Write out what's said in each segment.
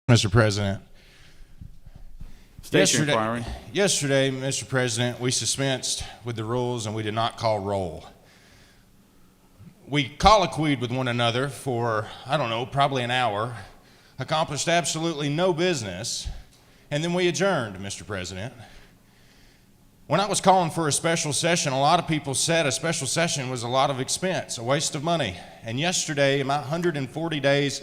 Mr. President. State your inquiry. Yesterday, Mr. President, we suspensed with the rules and we did not call roll. We colloquied with one another for, probably an hour, accomplished absolutely no business, and then we adjourned, Mr. President. When I was calling for a special session, a lot of people said a special session was a lot of expense, a waste of money. And yesterday, in my 140 days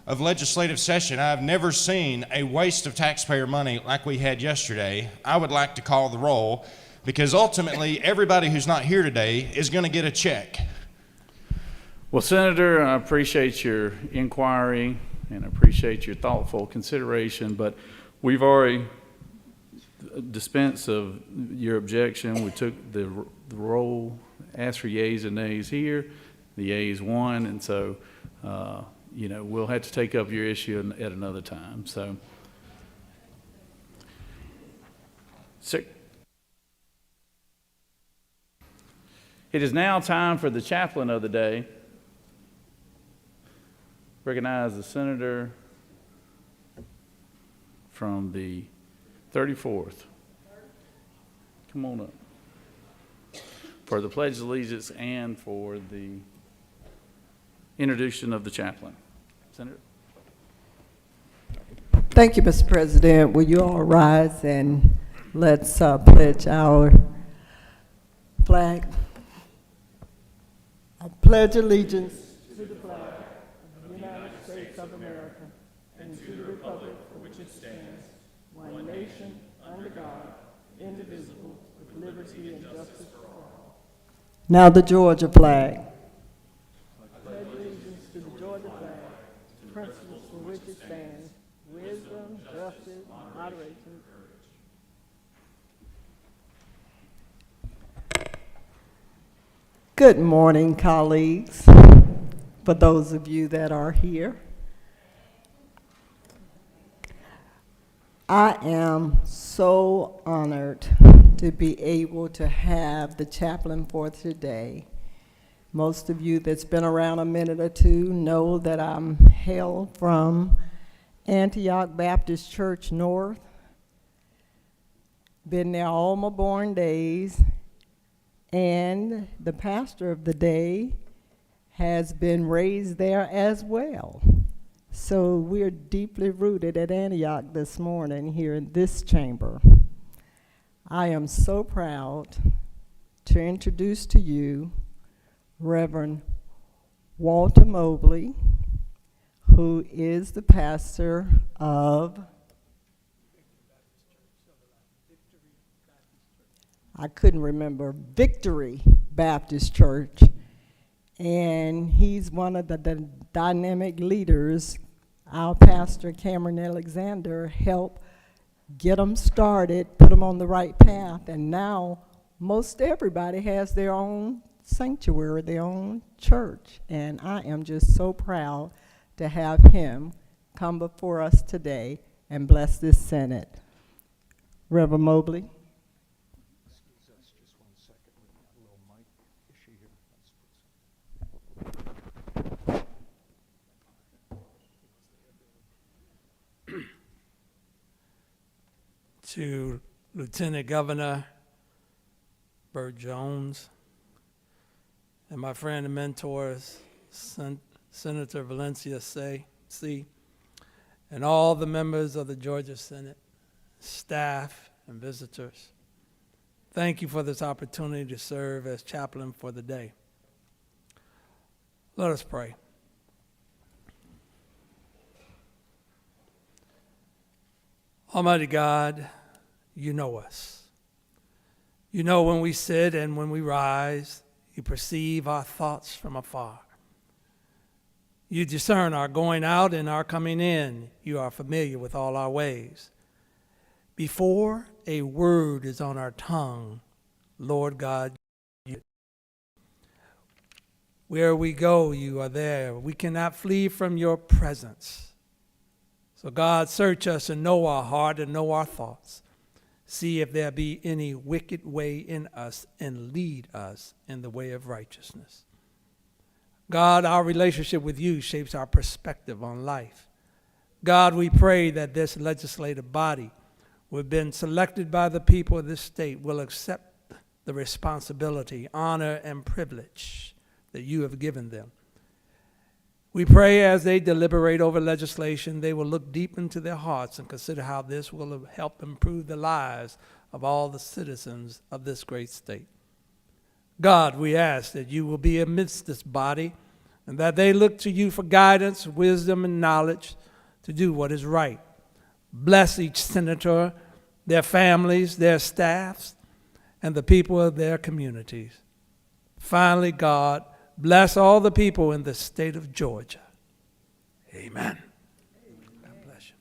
of legislative session, I've never seen a waste of taxpayer money like we had yesterday. I would like to call the roll because ultimately everybody who's not here today is going to get a check. Well, Senator, I appreciate your inquiry and appreciate your thoughtful consideration, but we've already dispensed of your objection. We took the roll, asked for yeas and nays here. The yeas won, and so we'll have to take up your issue at another time. So, it is now time for the chaplain of the day. Recognize the senator from the 34th. Come on up for the Pledge of Allegiance and for the introduction of the chaplain. Senator. Thank you, Mr. President. Will you all rise and let's pledge our flag. I pledge allegiance to the flag of the United States of America and to the republic for which it stands, one nation, under God, indivisible, with liberty and justice for all. Now the Georgia flag. I pledge allegiance to the Georgia flag, principles for which it stands, wisdom, justice, moderation. Good morning, colleagues. For those of you that are here, I am so honored to be able to have the chaplain for today. Most of you that's been around a minute or two know that I'm hailed from Antioch Baptist Church North. Been there all my born days, and the pastor of the day has been raised there as well. So we're deeply rooted at Antioch this morning here in this chamber. I am so proud to introduce to you Reverend Walter Mobley, who is the pastor of Victory Baptist Church, and he's one of the dynamic leaders. Our pastor, Cameron Alexander, helped get them started, put them on the right path, and now most everybody has their own sanctuary, their own church, and I am just so proud to have him come before us today and bless this Senate. Reverend Mobley. Excuse us just 1 second. We've got a little mic issue here. To Lieutenant Governor Burt Jones and my friend and mentors, Senator Valencia C., and all the members of the Georgia Senate, staff and visitors, thank you for this opportunity to serve as chaplain for the day. Let us pray. Almighty God, you know us. You know when we sit and when we rise. You perceive our thoughts from afar. You discern our going out and our coming in. You are familiar with all our ways. Before a word is on our tongue, Lord God, where we go, you are there. We cannot flee from your presence. So God, search us and know our heart and know our thoughts. See if there be any wicked way in us and lead us in the way of righteousness. God, our relationship with you shapes our perspective on life. God, we pray that this legislative body, we've been selected by the people of this state, will accept the responsibility, honor, and privilege that you have given them. We pray as they deliberate over legislation, they will look deep into their hearts and consider how this will help improve the lives of all the citizens of this great state. God, we ask that you will be amidst this body and that they look to you for guidance, wisdom, and knowledge to do what is right. Bless each senator, their families, their staffs, and the people of their communities. Finally, God, bless all the people in the state of Georgia. Amen. God bless you.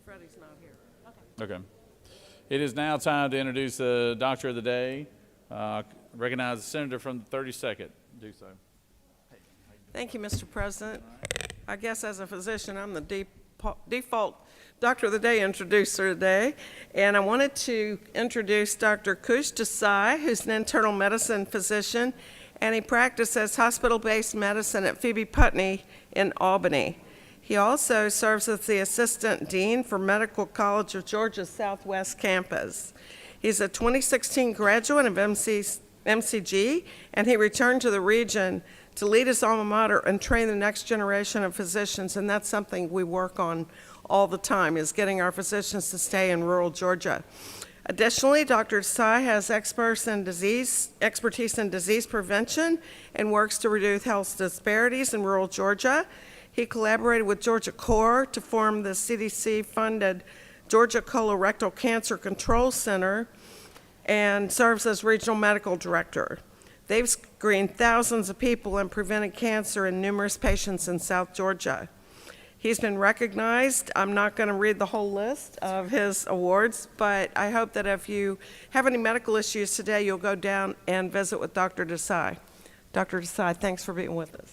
Freddie's not here. Okay. It is now time to introduce the Doctor of the Day. Recognize the Senator from the 32nd. Do so. Thank you, Mr. President. I guess as a physician, I'm the default Doctor of the Day introducer today. And I wanted to introduce Dr. Kush Desai, who's an internal medicine physician, and he practices hospital-based medicine at Phoebe Putney in Albany. He also serves as the Assistant Dean for Medical College of Georgia's Southwest Campus. He's a 2016 graduate of MCG, and he returned to the region to lead his alma mater and train the next generation of physicians, and that's something we work on all the time, is getting our physicians to stay in rural Georgia. Additionally, Dr. Desai has expertise in disease prevention and works to reduce health disparities in rural Georgia. He collaborated with Georgia Corps to form the CDC-funded Georgia Colorectal Cancer Control Center and serves as regional medical director. They've screened thousands of people and prevented cancer in numerous patients in South Georgia. He's been recognized. I'm not going to read the whole list of his awards, but I hope that if you have any medical issues today, you'll go down and visit with Dr. Desai. Dr. Desai, thanks for being with us.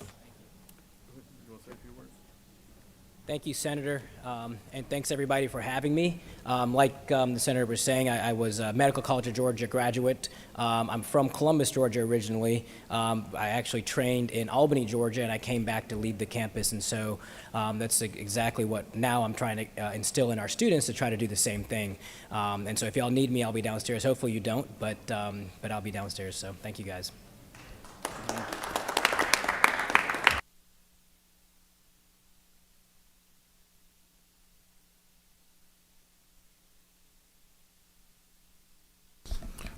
Thank you, Senator, and thanks everybody for having me. Like the Senator was saying, I was a Medical College of Georgia graduate. I'm from Columbus, Georgia originally. I actually trained in Albany, Georgia, and I came back to lead the campus, and so that's exactly what now I'm trying to instill in our students to try to do the same thing. And so if y'all need me, I'll be downstairs. Hopefully you don't, but I'll be downstairs, so thank you guys.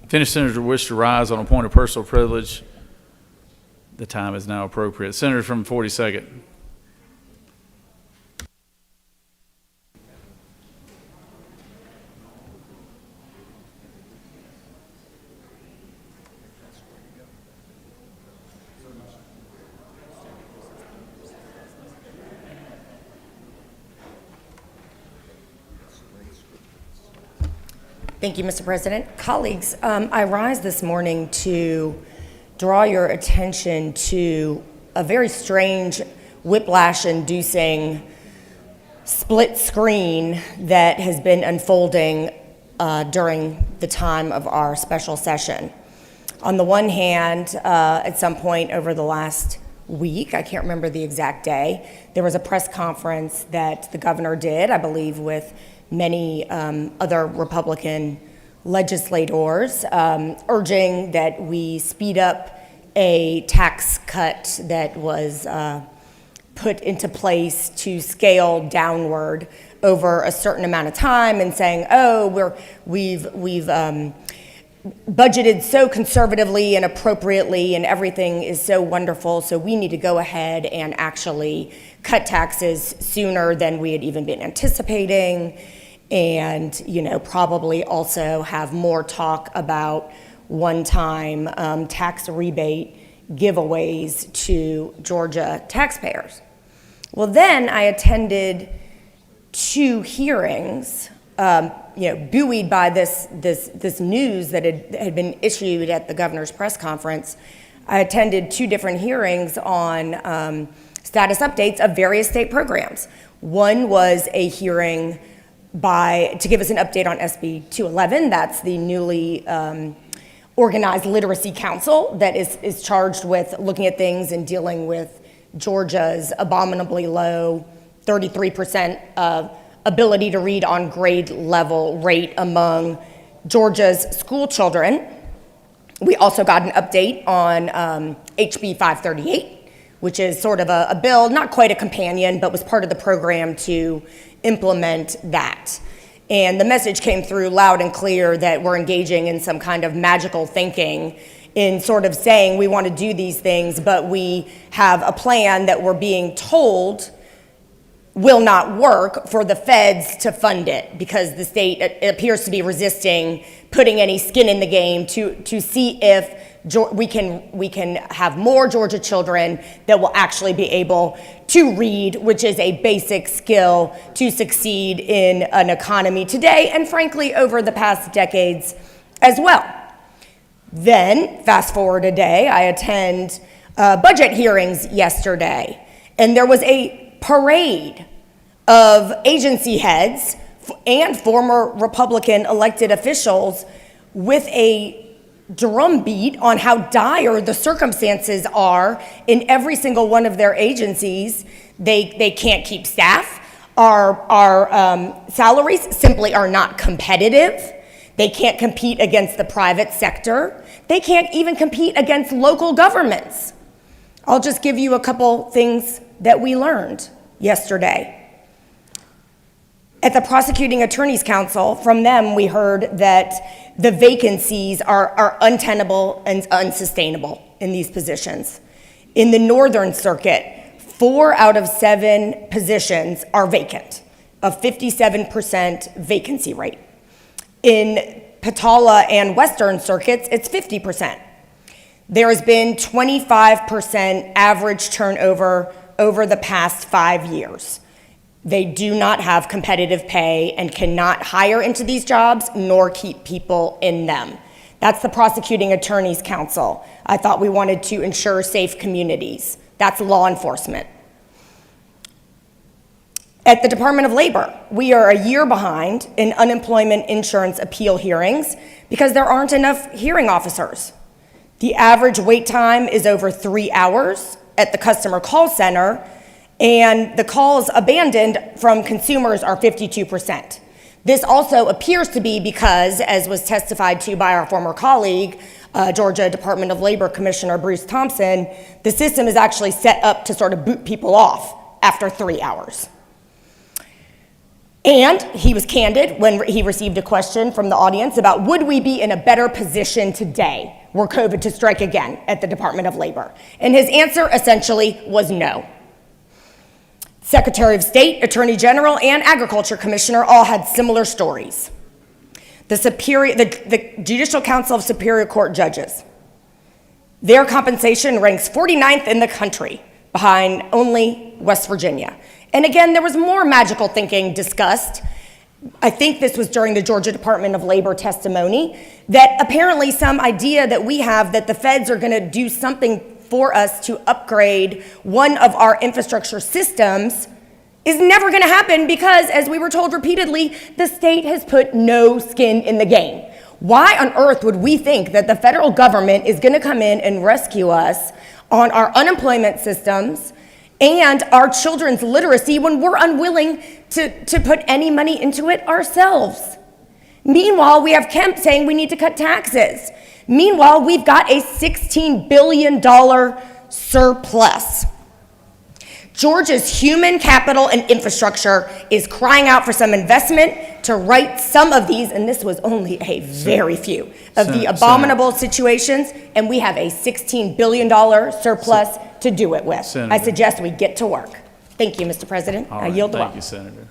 If any senator wish to rise on a point of personal privilege, the time is now appropriate. Senator from 42nd. Thank you, Mr. President. Colleagues, I rise this morning to draw your attention to a very strange, whiplash-inducing split screen that has been unfolding during the time of our special session. On the one hand, at some point over the last week, I can't remember the exact day, there was a press conference that the governor did, I believe, with many other Republican legislators, urging that we speed up a tax cut that was put into place to scale downward over a certain amount of time, and saying, oh, we've budgeted so conservatively and appropriately and everything is so wonderful, so we need to go ahead and actually cut taxes sooner than we had even been anticipating, and probably also have more talk about one-time tax rebate giveaways to Georgia taxpayers. Well, then I attended 2 hearings, buoyed by this news that had been issued at the governor's press conference. I attended 2 different hearings on status updates of various state programs. One was a hearing to give us an update on SB 211. That's the newly organized literacy council that is charged with looking at things and dealing with Georgia's abominably low 33% ability to read on grade level rate among Georgia's school children. We also got an update on HB 538, which is sort of a bill, not quite a companion, but was part of the program to implement that. And the message came through loud and clear that we're engaging in some kind of magical thinking in sort of saying we want to do these things, but we have a plan that we're being told will not work for the feds to fund it, because the state appears to be resisting putting any skin in the game to see if we can have more Georgia children that will actually be able to read, which is a basic skill to succeed in an economy today and frankly over the past decades as well. Then, fast forward a day, I attend budget hearings yesterday, and there was a parade of agency heads and former Republican elected officials with a drumbeat on how dire the circumstances are in every single one of their agencies. They can't keep staff. Our salaries simply are not competitive. They can't compete against the private sector. They can't even compete against local governments. I'll just give you a couple things that we learned yesterday. At the Prosecuting Attorney's Council, from them, we heard that the vacancies are untenable and unsustainable in these positions. In the Northern Circuit, 4 out of 7 positions are vacant, a 57% vacancy rate. In Patala and Western Circuits, it's 50%. There has been 25% average turnover over the past 5 years. They do not have competitive pay and cannot hire into these jobs nor keep people in them. That's the Prosecuting Attorney's Council. I thought we wanted to ensure safe communities. That's law enforcement. At the Department of Labor, we are a year behind in unemployment insurance appeal hearings because there aren't enough hearing officers. The average wait time is over 3 hours at the customer call center, and the calls abandoned from consumers are 52%. This also appears to be because, as was testified to by our former colleague, Georgia Department of Labor Commissioner Bruce Thompson, the system is actually set up to sort of boot people off after 3 hours. And he was candid when he received a question from the audience about would we be in a better position today were COVID to strike again at the Department of Labor? And his answer essentially was no. Secretary of State, Attorney General, and Agriculture Commissioner all had similar stories. The Judicial Council of Superior Court judges, their compensation ranks 49th in the country, behind only West Virginia. And again, there was more magical thinking discussed. I think this was during the Georgia Department of Labor testimony, that apparently some idea that we have that the feds are gonna do something for us to upgrade one of our infrastructure systems is never gonna happen because, as we were told repeatedly, the state has put no skin in the game. Why on earth would we think that the federal government is gonna come in and rescue us on our unemployment systems and our children's literacy when we're unwilling to put any money into it ourselves? Meanwhile, we have Kemp saying we need to cut taxes. Meanwhile, we've got a $16 billion surplus. Georgia's human capital and infrastructure is crying out for some investment to right some of these, and this was only a very few of the abominable situations, and we have a $16 billion surplus to do it with. Senator. I suggest we get to work. Thank you, Mr. President. All I right, yield the thank floor. you, Senator.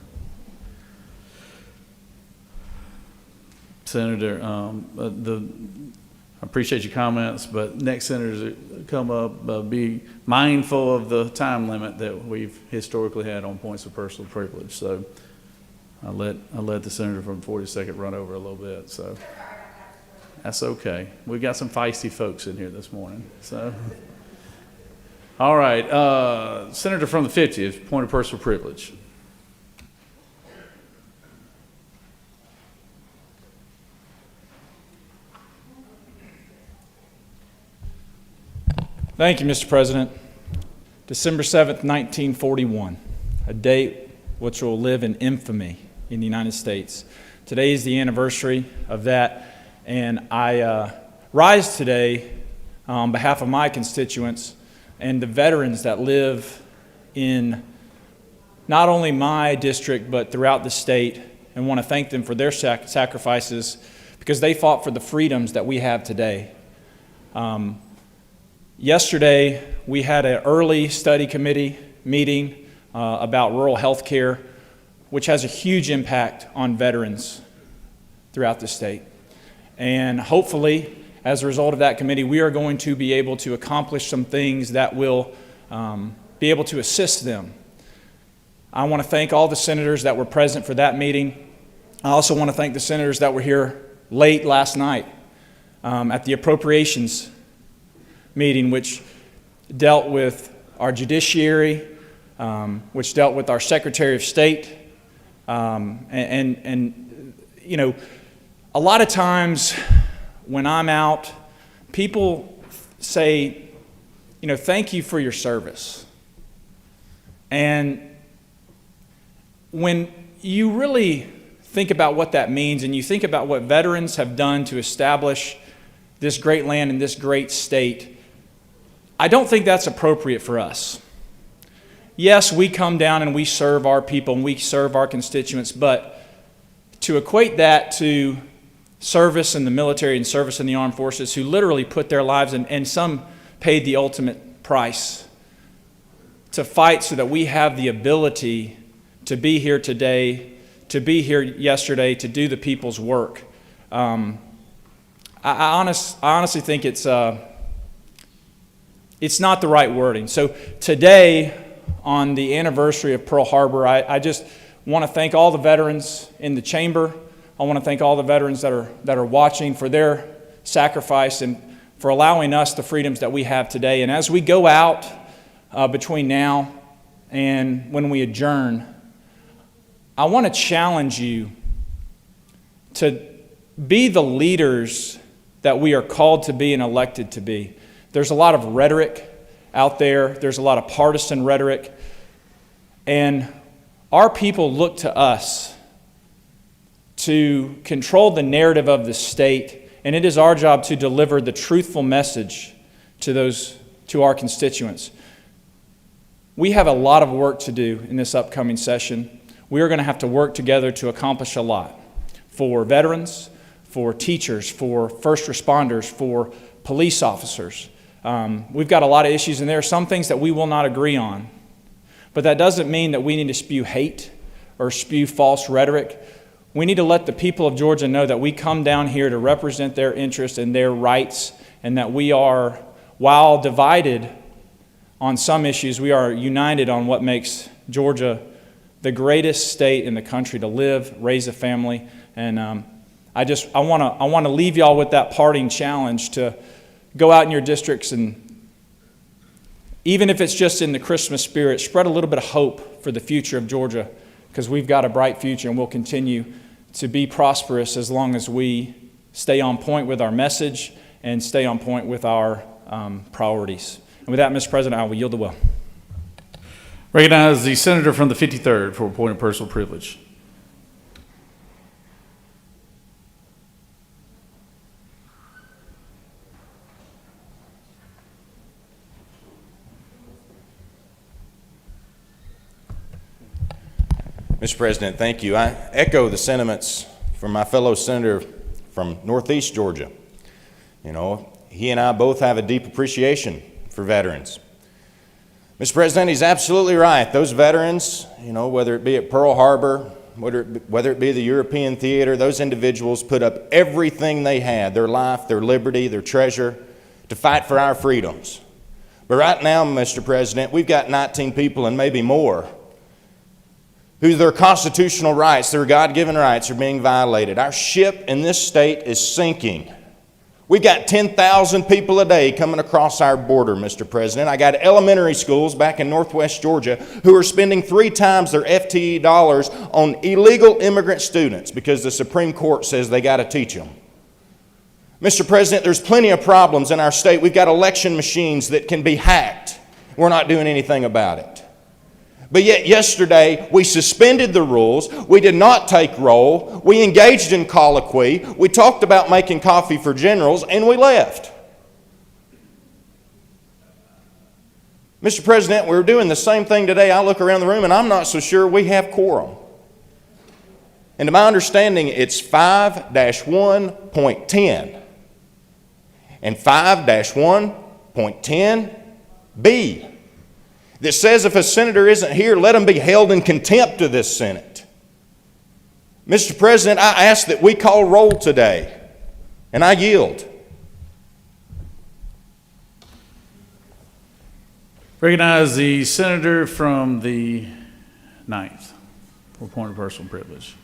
Senator, I appreciate your comments, but next senators that come up, be mindful of the time limit that we've historically had on points of personal privilege. So I let the senator from 42nd run over a little bit, so that's okay. We got some feisty folks in here this morning, so. All right, senator from the 50th, point of personal privilege. Thank you, Mr. President. December 7th, 1941, a date which will live in infamy in the United States. Today is the anniversary of that, and I rise today on behalf of my constituents and the veterans that live in not only my district but throughout the state, and want to thank them for their sacrifices because they fought for the freedoms that we have today. Yesterday, we had an early study committee meeting about rural health care, which has a huge impact on veterans throughout the state. And hopefully, as a result of that committee, we are going to be able to accomplish some things that will be able to assist them. I want to thank all the senators that were present for that meeting. I also want to thank the senators that were here late last night at the appropriations meeting, which dealt with our judiciary, which dealt with our Secretary of State, and you know, a lot of times when I'm out, people say, you know, thank you for your service. And when you really think about what that means and you think about what veterans have done to establish this great land and this great state, I don't think that's appropriate for us. yes, we come down and we serve our people and we serve our constituents, but to equate that to service in the military and service in the armed forces, who literally put their lives in, and some paid the ultimate price to fight so that we have the ability to be here today, to be here yesterday, to do the people's work. I honestly think it's not the right wording. So today, on the anniversary of Pearl Harbor, I just want to thank all the veterans in the chamber. I want to thank all the veterans that are watching for their sacrifice and for allowing us the freedoms that we have today. And as we go out between now and when we adjourn, I want to challenge you to be the leaders that we are called to be and elected to be. There's a lot of rhetoric out there. There's a lot of partisan rhetoric. And our people look to us to control the narrative of the state, and it is our job to deliver the truthful message to our constituents. We have a lot of work to do in this upcoming session. We are going to have to work together to accomplish a lot for veterans, for teachers, for first responders, for police officers. We've got a lot of issues, and there are some things that we will not agree on. But that doesn't mean that we need to spew hate or spew false rhetoric. We need to let the people of Georgia know that we come down here to represent their interests and their rights, and that we are, while divided on some issues, we are united on what makes Georgia the greatest state in the country to live, raise a family. And I want to leave y'all with that parting challenge to go out in your districts, and even if it's just in the Christmas spirit, spread a little bit of hope for the future of Georgia, because we've got a bright future and we'll continue to be prosperous as long as we stay on point with our message and stay on point with our priorities. And with that, Mr. President, I will yield the will. Recognize the senator from the 53rd for a point of personal privilege. Mr. President, thank you. I echo the sentiments from my fellow senator from Northeast Georgia. You know, he and I both have a deep appreciation for veterans. Mr. President, he's absolutely right. Those veterans, you know, whether it be at Pearl Harbor, whether it be the European theater, those individuals put up everything they had, their life, their liberty, their treasure, to fight for our freedoms. But right now, Mr. President, we've got 19 people and maybe more who their constitutional rights, their God-given rights, are being violated. Our ship in this state is sinking. We've got 10,000 people a day coming across our border, Mr. President. I got elementary schools back in Northwest Georgia who are spending 3 times their FTE dollars on illegal immigrant students because the Supreme Court says they got to teach them. Mr. President, there's plenty of problems in our state. We've got election machines that can be hacked. We're not doing anything about it. But yet yesterday, we suspended the rules, we did not take roll, we engaged in colloquy, we talked about making coffee for generals, and we left. Mr. President, we're doing the same thing today. I look around the room and I'm not so sure we have quorum. And to my understanding, it's 5-1.10 and 5-1.10B. that says if a senator isn't here, let him be held in contempt of this Senate. Mr. President, I ask that we call roll today, and I yield. Recognize the senator from the 9th for a point of personal privilege.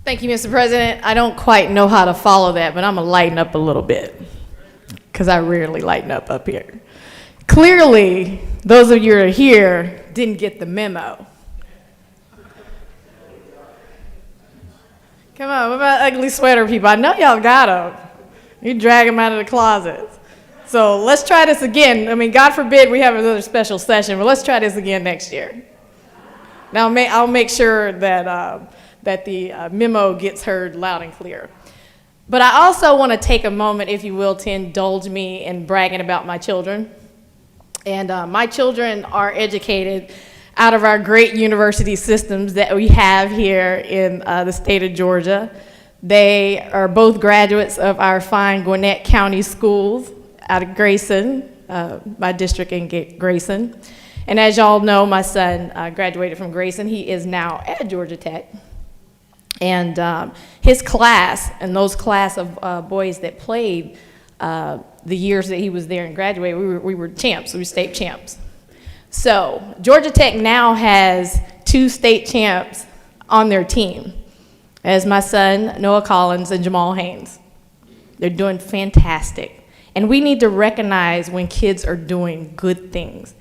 Thank you, Mr. President. I don't quite know how to follow that, but I'm going to lighten up a little bit because I rarely lighten up here. Clearly, those of you who are here didn't get the memo. Come on, what about ugly sweater people? I know y'all got them. You drag them out of the closets. So let's try this again. I mean, God forbid we have another special session, but let's try this again next year. Now, I'll make sure that that the memo gets heard loud and clear. But I also want to take a moment, if you will, to indulge me in bragging about my children. And my children are educated out of our great university systems that we have here in the state of Georgia. They are both graduates of our fine Gwinnett County schools out of Grayson, my district in Grayson. And as y'all know, my son graduated from Grayson. He is now at Georgia Tech. And his class, and those class of boys that played the years that he was there and graduated, we were champs, we were state champs. So Georgia Tech now has 2 state champs on their team, as my son, Noah Collins, and Jamal Haynes. They're doing fantastic. And we need to recognize when kids are doing good things.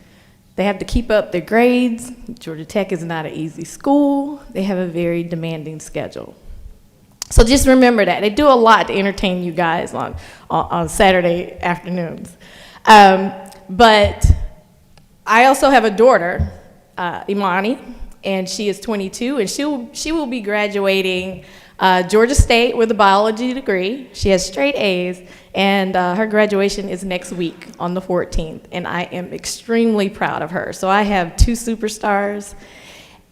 They have to keep up their grades. Georgia Tech is not an easy school. They have a very demanding schedule. So just remember that. They do a lot to entertain you guys on Saturday afternoons. But I also have a daughter, Imani, and she is 22, and she will be graduating Georgia State with a biology degree. She has straight A's, and her graduation is next week on the 14th, and I am extremely proud of her. So I have 2 superstars,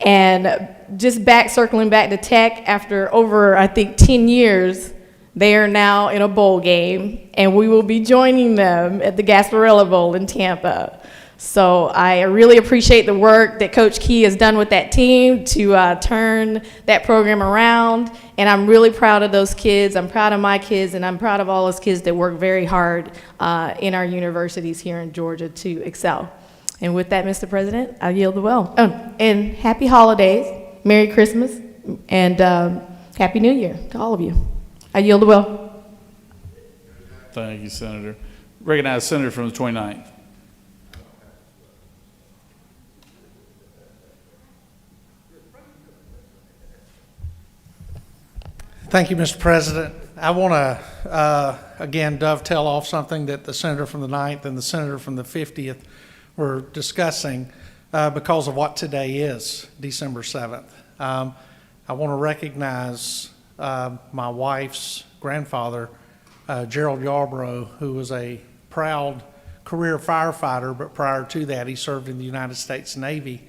and just circling back to Tech, after over, I think, 10 years, they are now in a bowl game, and we will be joining them at the Gasparilla Bowl in Tampa. So I really appreciate the work that Coach Key has done with that team to turn that program around. And I'm really proud of those kids. I'm proud of my kids, and I'm proud of all those kids that work very hard in our universities here in Georgia to excel. And with that, Mr. President, I yield the well. Oh, and happy holidays, Merry Christmas, and Happy New Year to all of you. I yield the well. Thank you, Senator. Recognize Senator from the 29th. Thank you, Mr. President. I want to, again, dovetail off something that the senator from the 9th and the senator from the 50th were discussing because of what today is, December 7th. I want to recognize my wife's grandfather, Gerald Yarbrough, who was a proud career firefighter, but prior to that, he served in the United States Navy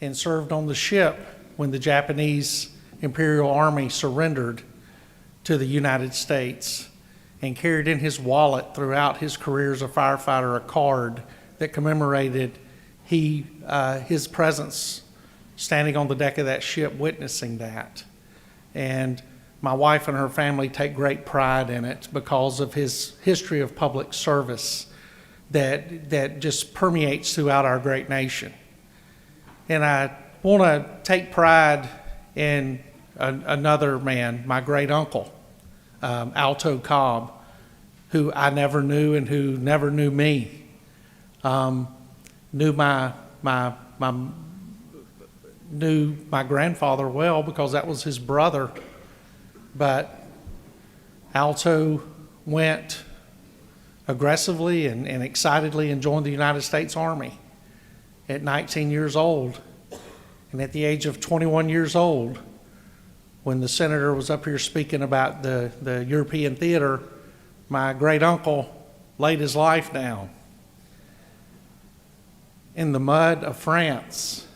and served on the ship when the Japanese Imperial Army surrendered to the United States, and carried in his wallet throughout his career as a firefighter a card that commemorated his presence standing on the deck of that ship witnessing that. And my wife and her family take great pride in it because of his history of public service that just permeates throughout our great nation. And I want to take pride in another man, my great uncle, Alto Cobb, who I never knew and who never knew me. Knew my grandfather well because that was his brother, but Alto went aggressively and excitedly and joined the United States Army at 19 years old. And at the age of 21 years old, when the senator was up here speaking about the European theater, my great uncle laid his life down in the mud of France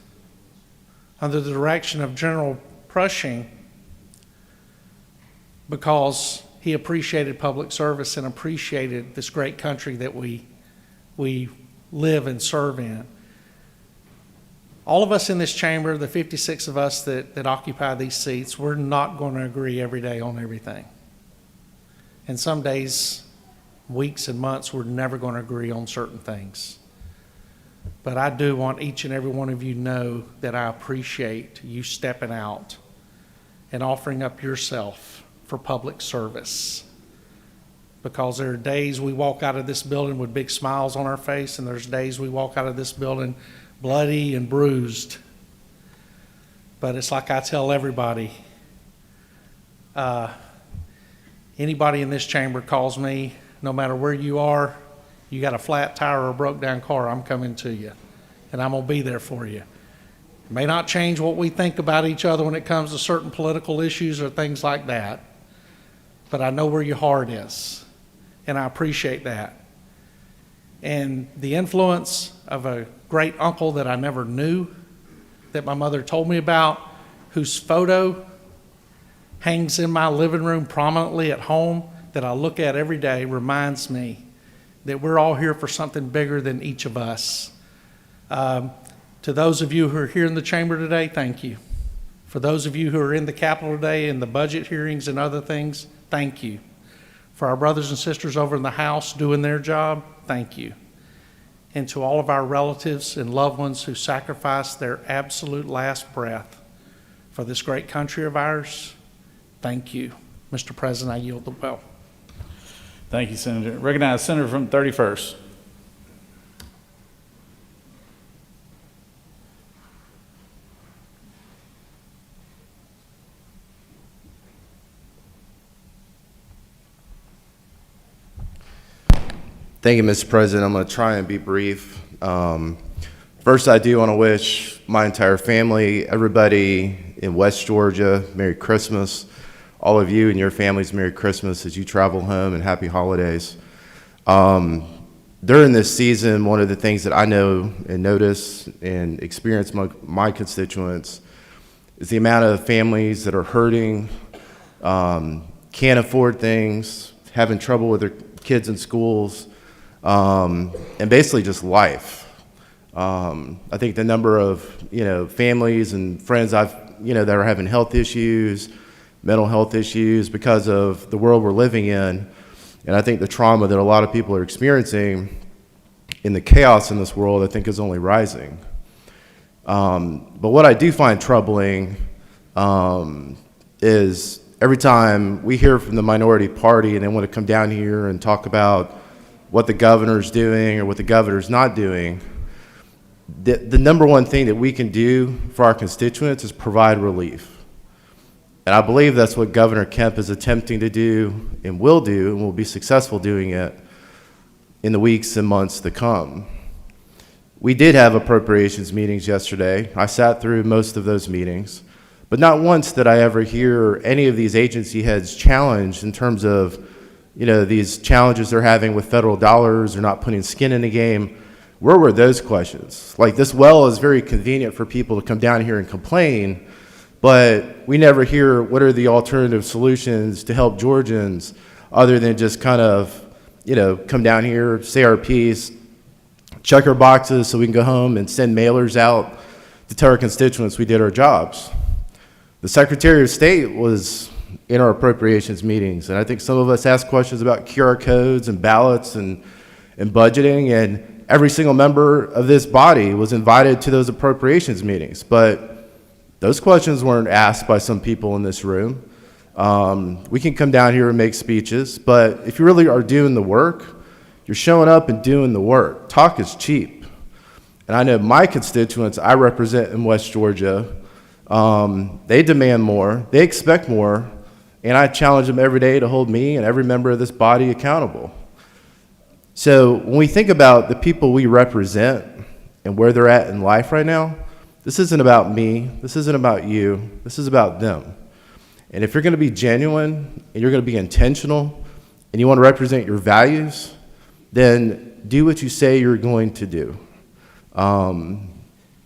under the direction of General Pershing because he appreciated public service and appreciated this great country that we live and serve in. All of us in this chamber, the 56 of us that occupy these seats, we're not going to agree every day on everything. And some days, weeks and months, we're never going to agree on certain things. But I do want each and every one of you to know that I appreciate you stepping out and offering up yourself for public service. Because there are days we walk out of this building with big smiles on our face, and there's days we walk out of this building bloody and bruised. But it's like I tell everybody, anybody in this chamber calls me, no matter where you are, you got a flat tire or a broke down car, I'm coming to you. And I'm going to be there for you. May not change what we think about each other when it comes to certain political issues or things like that, but I know where your heart is, and I appreciate that. And the influence of a great uncle that I never knew, that my mother told me about, whose photo hangs in my living room prominently at home, that I look at every day, reminds me that we're all here for something bigger than each of us. To those of you who are here in the chamber today, thank you. For those of you who are in the Capitol today in the budget hearings and other things, thank you. For our brothers and sisters over in the House doing their job, thank you. And to all of our relatives and loved ones who sacrificed their absolute last breath for this great country of ours, thank you. Mr. President, I yield the well. Thank you, Senator. Recognize Senator from 31st. Thank you, Mr. President. I'm going to try and be brief. First, I do want to wish my entire family, everybody in West Georgia, Merry Christmas. All of you and your families, Merry Christmas as you travel home, and Happy Holidays. During this season, one of the things that I know and notice and experience my constituents is the amount of families that are hurting, can't afford things, having trouble with their kids in schools, and basically just life. I think the number of families and friends I've that are having health issues, mental health issues because of the world we're living in, and I think the trauma that a lot of people are experiencing in the chaos in this world, I think, is only rising. But what I do find troubling is every time we hear from the minority party and they want to come down here and talk about what the governor's doing or what the governor's not doing, the number one thing that we can do for our constituents is provide relief. And I believe that's what Governor Kemp is attempting to do and will be successful doing it in the weeks and months to come. We did have appropriations meetings yesterday. I sat through most of those meetings, but not once did I ever hear any of these agency heads challenged in terms of these challenges they're having with federal dollars or not putting skin in the game. Where were those questions? Like, this well is very convenient for people to come down here and complain, but we never hear what are the alternative solutions to help Georgians other than just kind of, come down here, say our piece, check our boxes so we can go home and send mailers out to tell our constituents we did our jobs. The Secretary of State was in our appropriations meetings, and I think some of us asked questions about QR codes and ballots and budgeting, and every single member of this body was invited to those appropriations meetings, but those questions weren't asked by some people in this room. We can come down here and make speeches, but if you really are doing the work, you're showing up and doing the work. Talk is cheap. And I know my constituents I represent in West Georgia, they demand more, they expect more, and I challenge them every day to hold me and every member of this body accountable. So when we think about the people we represent and where they're at in life right now, this isn't about me, this isn't about you, this is about them. And if you're going to be genuine and you're going to be intentional and you want to represent your values, then do what you say you're going to do.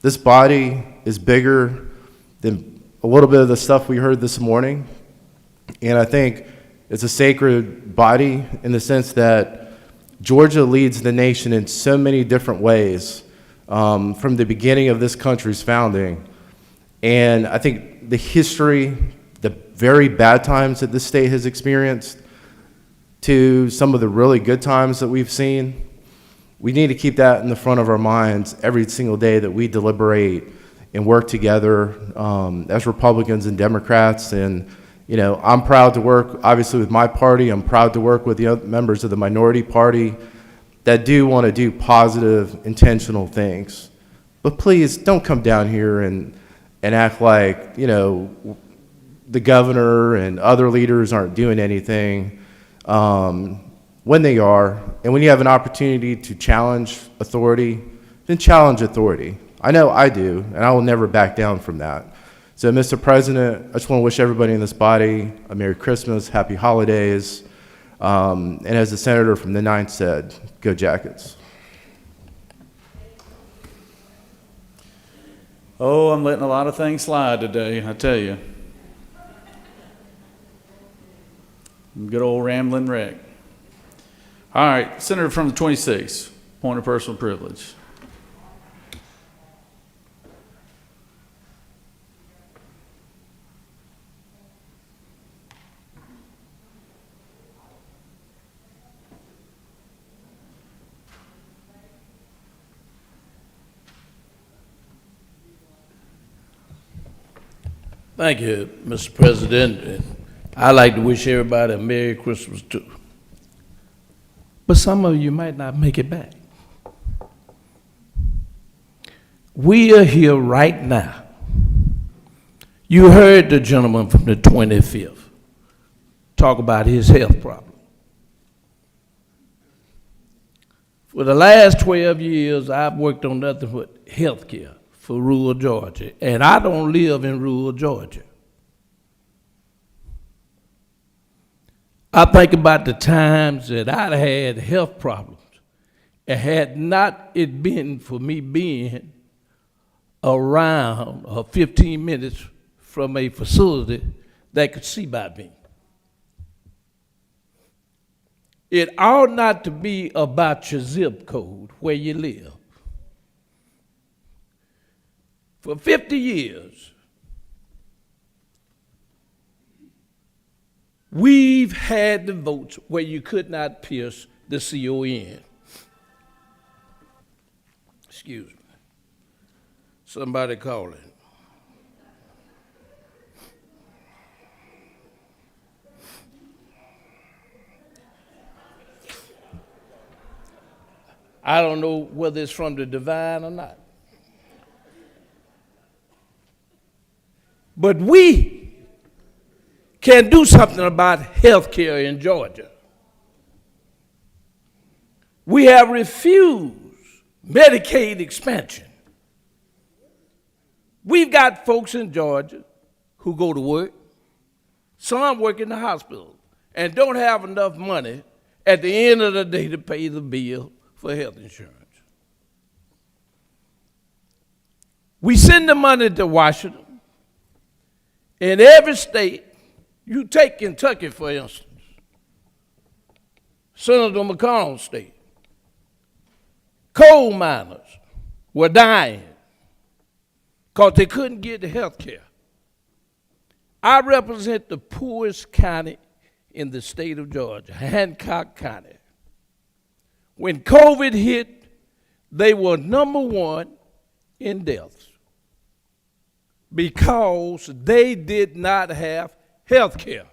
This body is bigger than a little bit of the stuff we heard this morning, and I think it's a sacred body in the sense that Georgia leads the nation in so many different ways from the beginning of this country's founding. And I think the history, the very bad times that this state has experienced, to some of the really good times that we've seen, we need to keep that in the front of our minds every single day that we deliberate and work together as Republicans and Democrats. And I'm proud to work, obviously, with my party. I'm proud to work with the other members of the minority party that do want to do positive, intentional things. But please don't come down here and act like, the governor and other leaders aren't doing anything when they are. And when you have an opportunity to challenge authority, then challenge authority. I know I do, and I will never back down from that. So, Mr. President, I just want to wish everybody in this body a Merry Christmas, Happy Holidays, and as the senator from the 9th said, go Jackets. Oh, I'm letting a lot of things slide today, I tell you. Good old rambling wreck. All right, Senator from the 26th, point of personal privilege. Thank you, Mr. President. And I'd like to wish everybody a Merry Christmas too. But some of you might not make it back. We are here right now. You heard the gentleman from the 25th talk about his health problem. For the last 12 years, I've worked on nothing but health care for rural Georgia, and I don't live in rural Georgia. I think about the times that I'd had health problems, and had not it been for me being around 15 minutes from a facility that could see by me. It ought not to be about your zip code, where you live. For 50 years, we've had the votes where you could not pierce the CON. Excuse me. Somebody calling. I don't know whether it's from the divine or not. But we can do something about health care in Georgia. We have refused Medicaid expansion. We've got folks in Georgia who go to work, some work in the hospital, and don't have enough money at the end of the day to pay the bill for health insurance. We send the money to Washington. In every state, you take Kentucky, for instance, Senator McConnell's state, coal miners were dying because they couldn't get the health care. I represent the poorest county in the state of Georgia, Hancock County. When COVID hit, they were #1 in deaths because they did not have health care.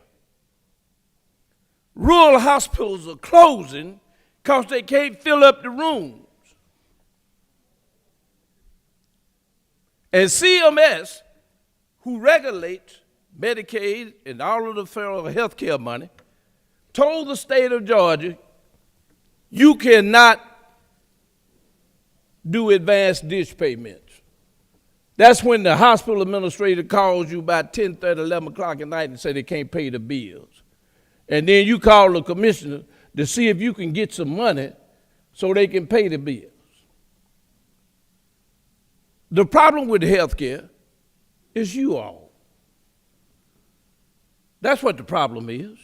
Rural hospitals are closing because they can't fill up the rooms. And CMS, who regulates Medicaid and all of the federal health care money, told the state of Georgia, you cannot do advanced dish payments. That's when the hospital administrator calls you about 10:30, 11 o'clock at night and say they can't pay the bills. And then you call the commissioner to see if you can get some money so they can pay the bills. The problem with health care is you all. That's what the problem is.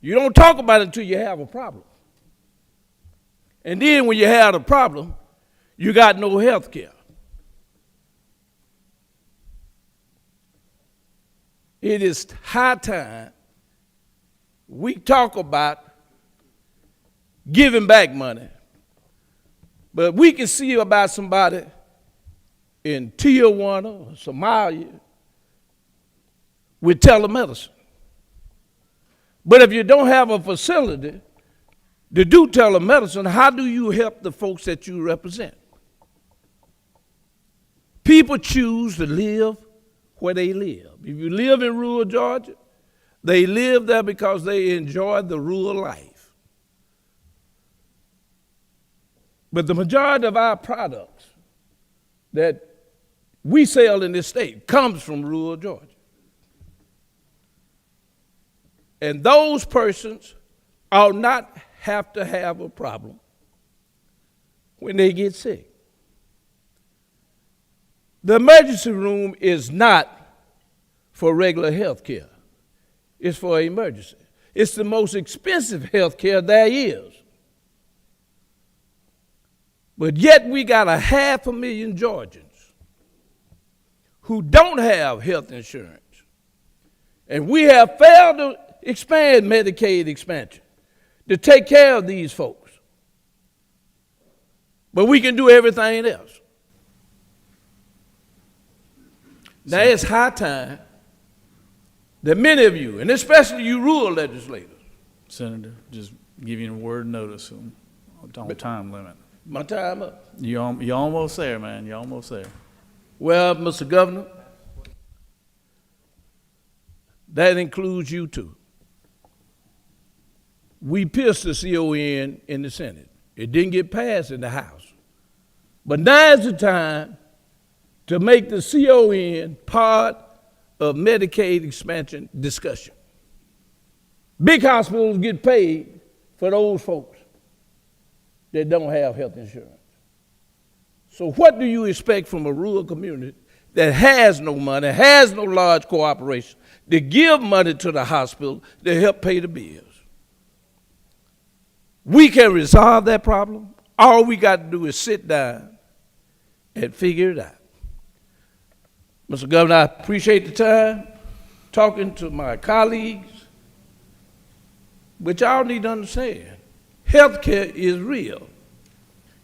You don't talk about it until you have a problem. And then when you have a problem, you got no health care. It is high time we talk about giving back money. But we can see about somebody in Tijuana or Somalia with telemedicine. But if you don't have a facility to do telemedicine, how do you help the folks that you represent? People choose to live where they live. If you live in rural Georgia, they live there because they enjoy the rural life. But the majority of our products that we sell in this state comes from rural Georgia. And those persons ought not have to have a problem when they get sick. The emergency room is not for regular health care. It's for emergency. It's the most expensive health care there is. But yet we got 500,000 Georgians who don't have health insurance. And we have failed to expand Medicaid expansion to take care of these folks. But we can do everything else. Now it's high time that many of you, and especially you rural legislators. Senator, just give you a word notice on time limit. My time up. You almost there, man. You almost there. Well, Mr. Governor, that includes you too. We pierced the CON in the Senate. It didn't get passed in the House. But now is the time to make the CON part of Medicaid expansion discussion. Big hospitals get paid for those folks that don't have health insurance. So what do you expect from a rural community that has no money, has no large cooperation, to give money to the hospital to help pay the bills? We can resolve that problem. All we got to do is sit down and figure it out. Mr. Governor, I appreciate the time talking to my colleagues, but y'all need to understand, health care is real.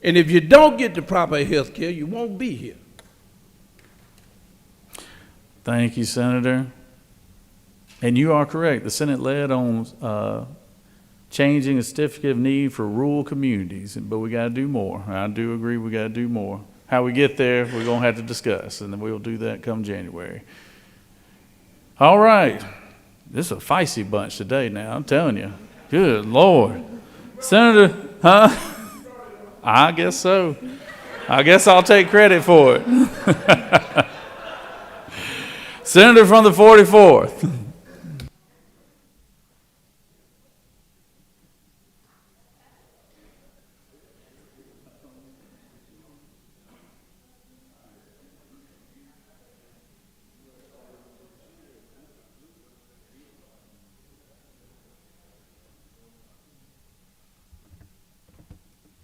And if you don't get the proper health care, you won't be here. Thank you, Senator. And you are correct. The Senate led on changing a certificate of need for rural communities, but we got to do more. I do agree we got to do more. How we get there, we're going to have to discuss, and then we'll do that come January. All right. This is a feisty bunch today now, I'm telling you. Good Lord. Senator, huh? I guess so. I guess I'll take credit for it. Senator from the 44th.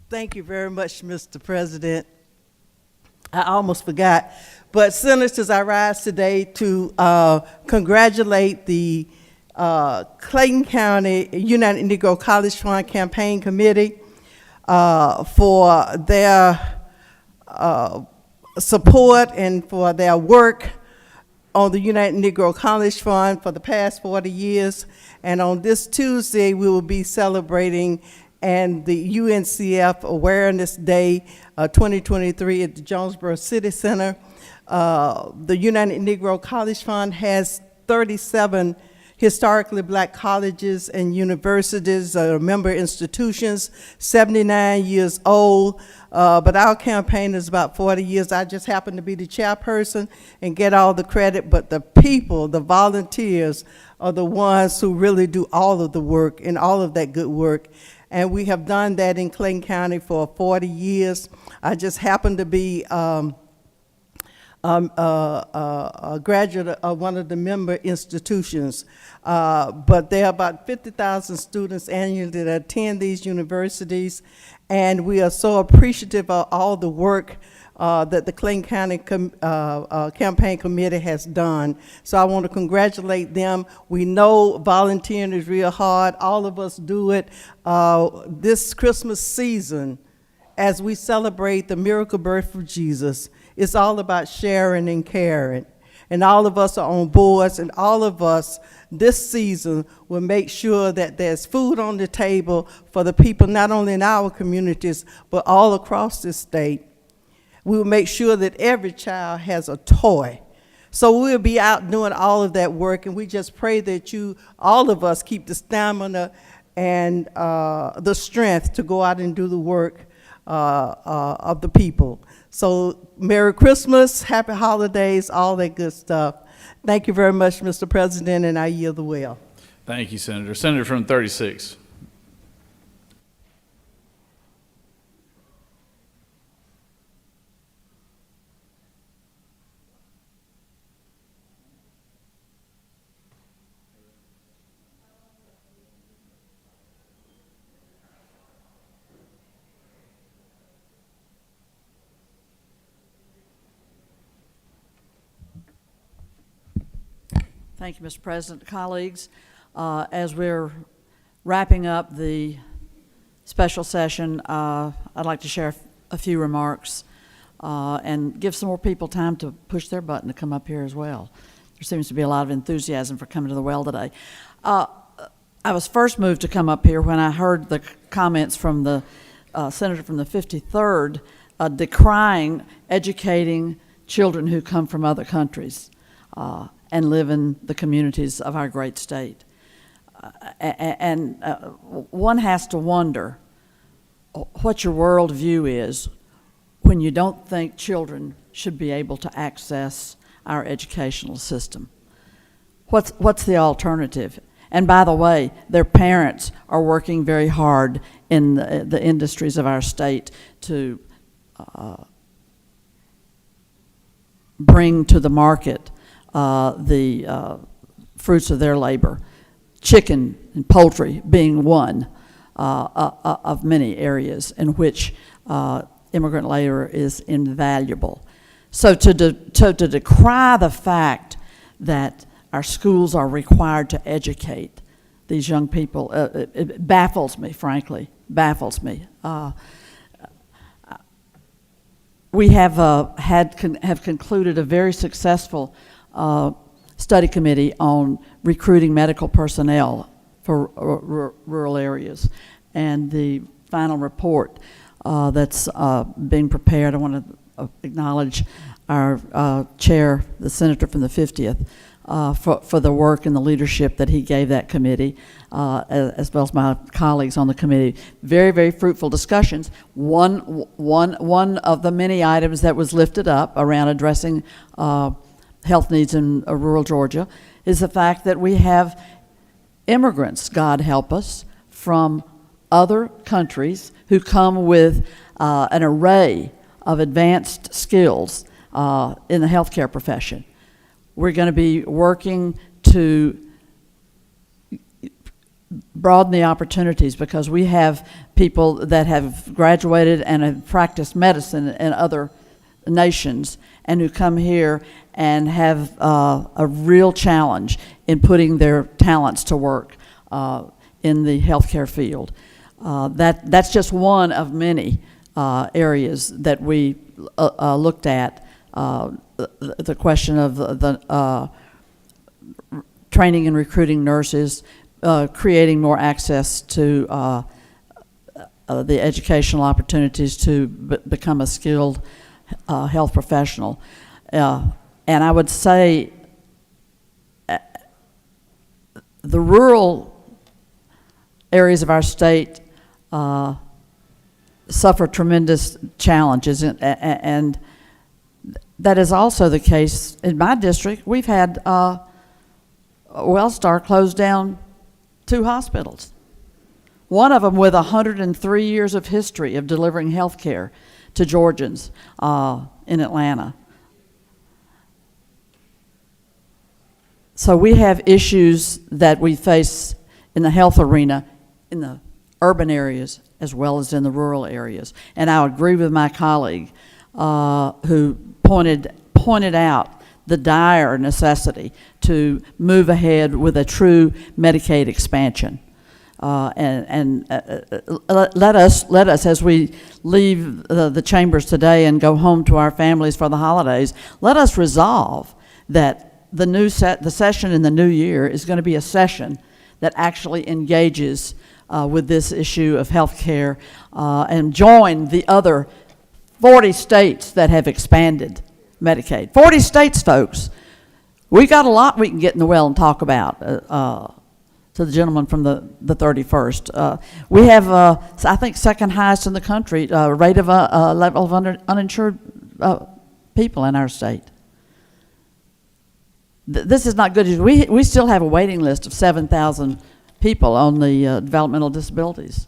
Thank you very much, Mr. President. I almost forgot. But senators, I rise today to congratulate the Clayton County United Negro College Fund Campaign Committee for their support and for their work on the United Negro College Fund for the past 40 years. And on this Tuesday, we will be celebrating and the UNCF Awareness Day 2023 at the Jonesboro City Center. The United Negro College Fund has 37 historically black colleges and universities, member institutions, 79 years old, but our campaign is about 40 years. I just happen to be the chairperson and get all the credit, but the people, the volunteers, are the ones who really do all of the work and all of that good work. And we have done that in Clayton County for 40 years. I just happen to be a graduate of one of the member institutions. But there are about 50,000 students annually that attend these universities, and we are so appreciative of all the work that the Clayton County Campaign Committee has done. So I want to congratulate them. We know volunteering is real hard. All of us do it. This Christmas season, as we celebrate the miracle birth of Jesus, it's all about sharing and caring. And all of us are on boards, and all of us this season will make sure that there's food on the table for the people, not only in our communities, but all across this state. We will make sure that every child has a toy. So we'll be out doing all of that work, and we just pray that you, all of us, keep the stamina and the strength to go out and do the work of the people. So Merry Christmas, Happy Holidays, all that good stuff. Thank you very much, Mr. President, and I yield the will. Thank you, Senator. Senator from 36. Thank you, Mr. President. Colleagues, as we're wrapping up the special session, I'd like to share a few remarks and give some more people time to push their button to come up here as well. There seems to be a lot of enthusiasm for coming to the well today. I was first moved to come up here when I heard the comments from the senator from the 53rd decrying educating children who come from other countries and live in the communities of our great state. One has to wonder what your worldview is when you don't think children should be able to access our educational system. What's the alternative? And by the way, their parents are working very hard in the industries of our state to bring to the market the fruits of their labor, chicken and poultry being one of many areas in which immigrant labor is invaluable. So to decry the fact that our schools are required to educate these young people, it baffles me, frankly, baffles me. We have concluded a very successful study committee on recruiting medical personnel for rural areas. And the final report that's being prepared, I want to acknowledge our chair, the senator from the 50th, for the work and the leadership that he gave that committee, as well as my colleagues on the committee. Very, very fruitful discussions. One of the many items that was lifted up around addressing health needs in rural Georgia is the fact that we have immigrants, God help us, from other countries who come with an array of advanced skills in the healthcare profession. We're going to be working to broaden the opportunities because we have people that have graduated and have practiced medicine in other nations and who come here and have a real challenge in putting their talents to work in the healthcare field. That's just one of many areas that we looked at. The question of the training and recruiting nurses, creating more access to the educational opportunities to become a skilled health professional. And I would say the rural areas of our state suffer tremendous challenges, and that is also the case in my district. We've had Wellstar close down 2 hospitals, one of them with 103 years of history of delivering health care to Georgians in Atlanta. So we have issues that we face in the health arena in the urban areas as well as in the rural areas. And I agree with my colleague who pointed out the dire necessity to move ahead with a true Medicaid expansion. Let us, as we leave the chambers today and go home to our families for the holidays, let us resolve that the session in the new year is going to be a session that actually engages with this issue of health care and join the other 40 states that have expanded Medicaid. 40 states, folks. We've got a lot we can get in the well and talk about. To the gentleman from the 31st. We have, I think, second highest in the country rate of level of uninsured people in our state. This is not good. We still have a waiting list of 7,000 people on the developmental disabilities.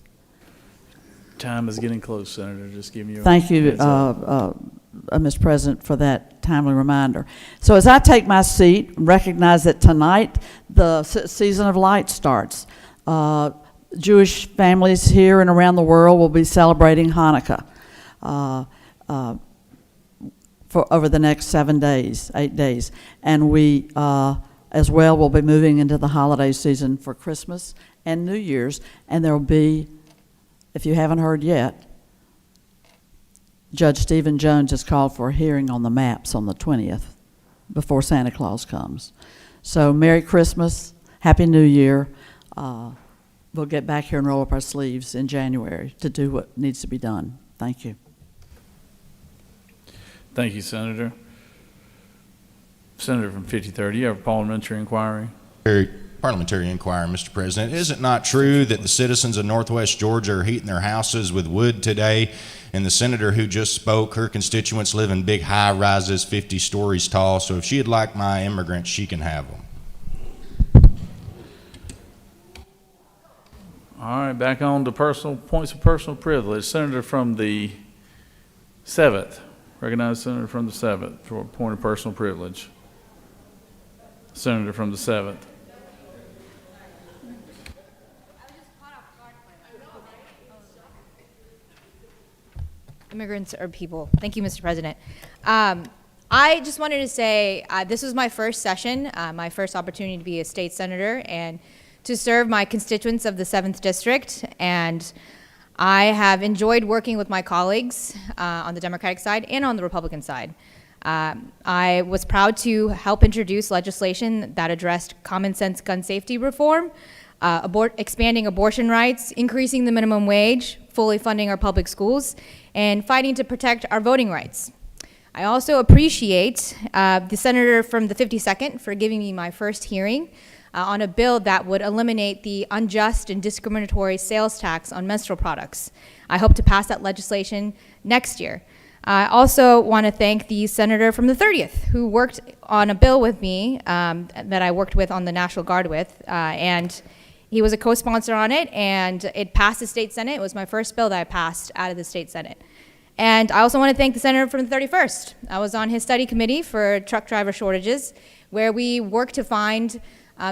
Time is getting close, Senator. Just giving you. Thank you, Mr. President, for that timely reminder. So as I take my seat, recognize that tonight the season of light starts. Jewish families here and around the world will be celebrating Hanukkah for over the next 7 days, 8 days. And we, as well, will be moving into the holiday season for Christmas and New Year's. And there will be, if you haven't heard yet, Judge Stephen Jones has called for a hearing on the maps on the 20th before Santa Claus comes. So Merry Christmas, Happy New Year. We'll get back here and roll up our sleeves in January to do what needs to be done. Thank you. Thank you, Senator. Senator from 5030, you have a parliamentary inquiry. Parliamentary inquiry, Mr. President. Is it not true that the citizens of Northwest Georgia are heating their houses with wood today? And the senator who just spoke, her constituents live in big high rises, 50 stories tall. So if she'd like my immigrants, she can have them. All right, back on to points of personal privilege. Senator from the 7th. Recognize Senator from the 7th for a point of personal privilege. Senator from the 7th. Immigrants are people. Thank you, Mr. President. I just wanted to say this was my first session, my first opportunity to be a state senator and to serve my constituents of the 7th District. And I have enjoyed working with my colleagues on the Democratic side and on the Republican side. I was proud to help introduce legislation that addressed common sense gun safety reform, expanding abortion rights, increasing the minimum wage, fully funding our public schools, and fighting to protect our voting rights. I also appreciate the senator from the 52nd for giving me my first hearing on a bill that would eliminate the unjust and discriminatory sales tax on menstrual products. I hope to pass that legislation next year. I also want to thank the senator from the 30th who worked on a bill with me that I worked with on the National Guard with, and he was a co-sponsor on it, and it passed the state Senate. It was my first bill that I passed out of the state Senate. And I also want to thank the senator from the 31st. I was on his study committee for truck driver shortages, where we worked to find